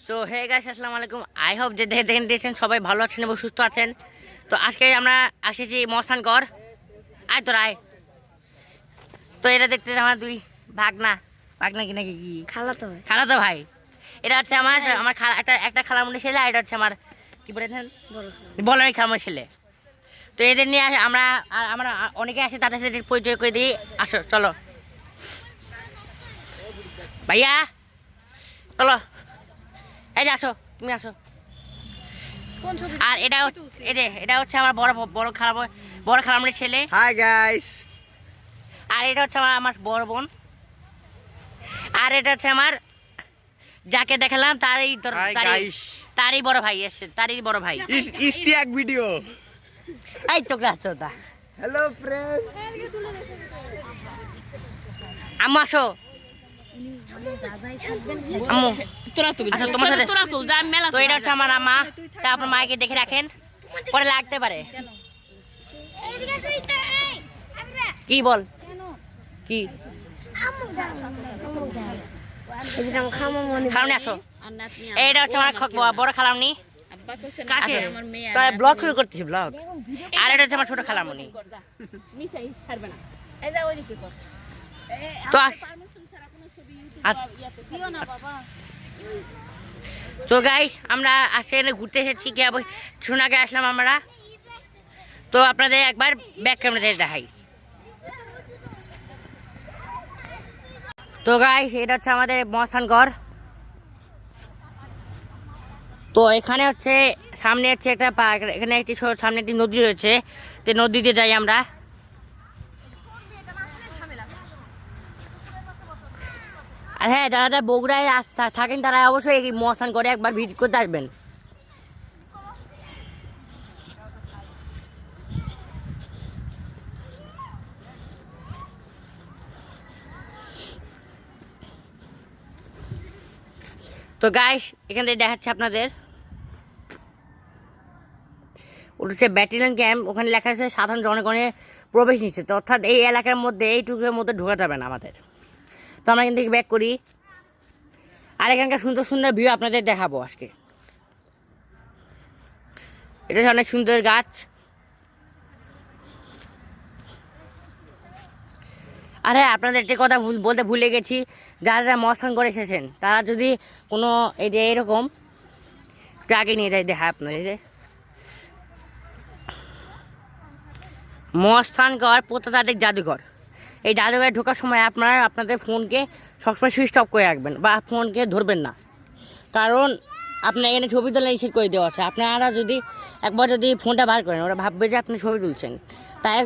So hey guys, আসসালামু আলাইকুম। I hope যে দেখেন সবাই ভালো আছেন এবং সুস্থ আছেন। তো আজকে আমরা আসেছি মস্তানগড়। আয় তো রায়। তো এটা দেখতে আমার দুই ভাগনা কি নাকি কি খালাতো ভাই। এটা হচ্ছে আমার আমার একটা খালামুনি ছেলে, আর এটা হচ্ছে আমার কি বলেছেন বড় খালামুনি ছেলে। তো এদের নিয়ে আমরা অনেকে আসে, তাদের সাথে পরিচয় করে দিই। আসো চলো ভাইয়া, চলো এই যে আসো, তুমি আসো। আর এটা হচ্ছে আমার বড় খালামুনির ছেলে। Hi guys. আর এটা হচ্ছে আমার বড় বোন। আর এটা হচ্ছে আমার যাকে দেখালাম তারই বড় ভাই এসে, তারই বড় ভাই। ইস্তিয়াক ভিডিও। এই চোখ রাখছো তা। Hello friend. আম্মু আসো। আম্মু আসো, তোমার সাথে। তো এটা হচ্ছে আমার আম্মা। তারপর মাকে দেখে রাখেন, পরে লাগতে পারে। কি বল কি খালামনি আসো। এইটা হচ্ছে আমার বড় খালামনি। ব্লগ শুরু করতেছি ব্লগ। আর এটা হচ্ছে আমার ছোট খালামনি। তো গাইস, আমরা আজকে ঘুরতে এসেছি, কিছুক্ষণ আগে আসলাম আমরা। তো আপনাদের একবার ব্যাক ক্যামেরা দেখাই। তো গাইস, এটা হচ্ছে আমাদের মস্তানগড়। তো এখানে হচ্ছে সামনে হচ্ছে একটা পার্ক, এখানে একটি সামনে একটি নদী রয়েছে। তো নদীতে যাই আমরা। আর হ্যাঁ, যারা বগুড়ায় থাকেন তারা অবশ্যই এই মস্তানগড়ে একবার ভিজিট করতে আসবেন। তো গাইস, এখান থেকে দেখাচ্ছে আপনাদের, ওটা হচ্ছে ব্যাটালিয়ন ক্যাম্প। ওখানে লেখা আছে সাধারণ জনগণের প্রবেশ নিষেধ, অর্থাৎ এই এলাকার মধ্যে এইটুকুর মধ্যে ঢোকা যাবে না আমাদের। তো আমরা এখান থেকে ব্যাক করি। আর এখানকার সুন্দর সুন্দর ভিউ আপনাদের দেখাবো আজকে। এটা হচ্ছে অনেক সুন্দর গাছ। আর হ্যাঁ, আপনাদের একটি কথা বলতে ভুলে গেছি, যারা মস্তানগড় এসেছেন তারা যদি কোনো এই যে এরকম ট্রাকে নিয়ে যায়, দেখা আপনাদের মস্তানগড় প্রত্নতাত্ত্বিক জাদুঘর। এই জাদুঘরে ঢোকার সময় আপনারা আপনাদের ফোনকে সবসময় সুইচ অফ করে রাখবেন বা ফোনকে ধরবেন না, কারণ আপনার এখানে ছবি তোলা নিষেধ করে দেওয়া আছে। আপনারা যদি একবার যদি ফোনটা বার করেন, ওরা ভাববে যে আপনি ছবি তুলছেন। তাই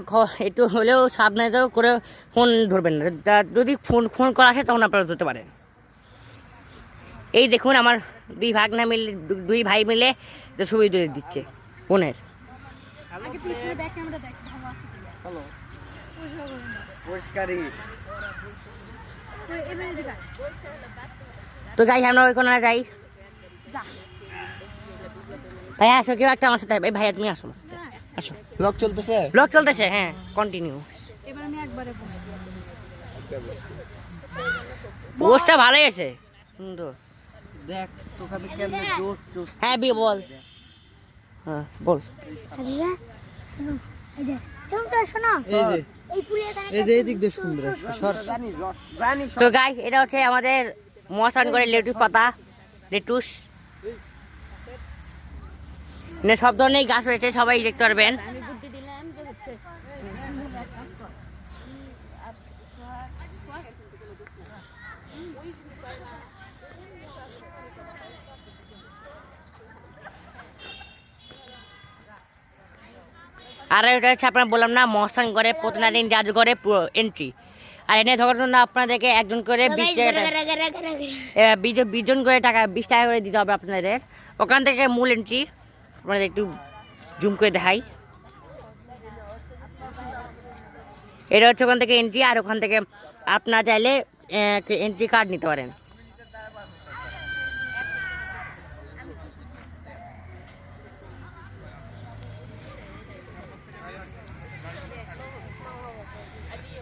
একটু হলেও সাবধানে করে ফোন ধরবেন না। যদি ফোন করা আসে তখন আপনারা ধরতে পারেন। এই দেখুন, আমার দুই ভাই মিলে ছবি তুলে দিচ্ছে ফোনের। তো গাইস, আমরা ওই কোণে যাই। ভাই আসো, কেউ একটা আমার সাথে। ভাইয়া তুমি আসো আমার সাথে, আসো। ব্লগ চলতেছে, হ্যাঁ, কন্টিনিউ। পোস্টটা ভালোই আছে, সুন্দর। দেখ তোখানে কেমনে জোস জোস। হ্যাঁ বল। হ্যাঁ বল। তো গাইস, এটা হচ্ছে আমাদের মস্তানগড়ের লেটুস। সব ধরনের গাছ রয়েছে, সবাই দেখতে পারবেন। আর এটা হচ্ছে আপনার বললাম না, মস্তানগড়ে প্রত্নতাত্ত্বিক জাদুঘরে এন্ট্রি। আর এনে ধরার জন্য আপনাদেরকে একজন করে 20 জন করে টাকা 20 টাকা করে দিতে হবে আপনাদের। ওখান থেকে মূল এন্ট্রি আপনাদের একটু জুম করে দেখাই। এটা হচ্ছে ওখান থেকে এন্ট্রি। আর ওখান থেকে আপনারা চাইলে এন্ট্রি কার্ড নিতে পারেন।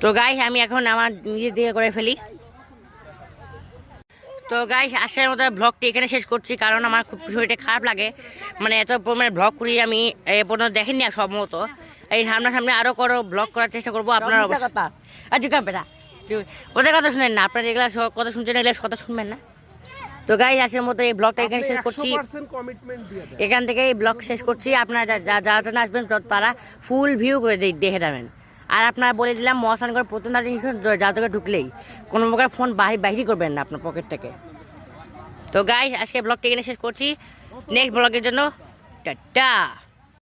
তো গাইস, আমি এখন আমার নিজে দিয়ে করে ফেলি। তো তো গাইস আজকের মতো ব্লগটি এখানে শেষ করছি, কারণ আমার খুব শরীরটা খারাপ লাগে। মানে এত পরিমাণে ব্লগ করি আমি এ পর্যন্ত দেখেননি আর সম্ভবত। এই সামনে আরও ব্লগ করার চেষ্টা করবো আপনারা। কথা আচ্ছা বেটা ওদের কথা শুনেন না, আপনারা এগুলো কথা শুনছেন, এগুলো কথা শুনবেন না। তো গাইস আজকের মতো এই ব্লগটা এখানে শেষ করছি, এখান থেকে এই ব্লগ শেষ করছি। আপনারা যারা আসবেন তারা ফুল ভিউ করে দেখে যাবেন। আর আপনারা বলে দিলাম মহাস্থানগর প্রথম জাদুঘর ঢুকলেই কোনো প্রকার ফোন বাহির করবেন না আপনার পকেট থেকে। তো গাইস আজকে ব্লগটা এখানে শেষ করছি, নেক্সট ব্লগের জন্য টাটা।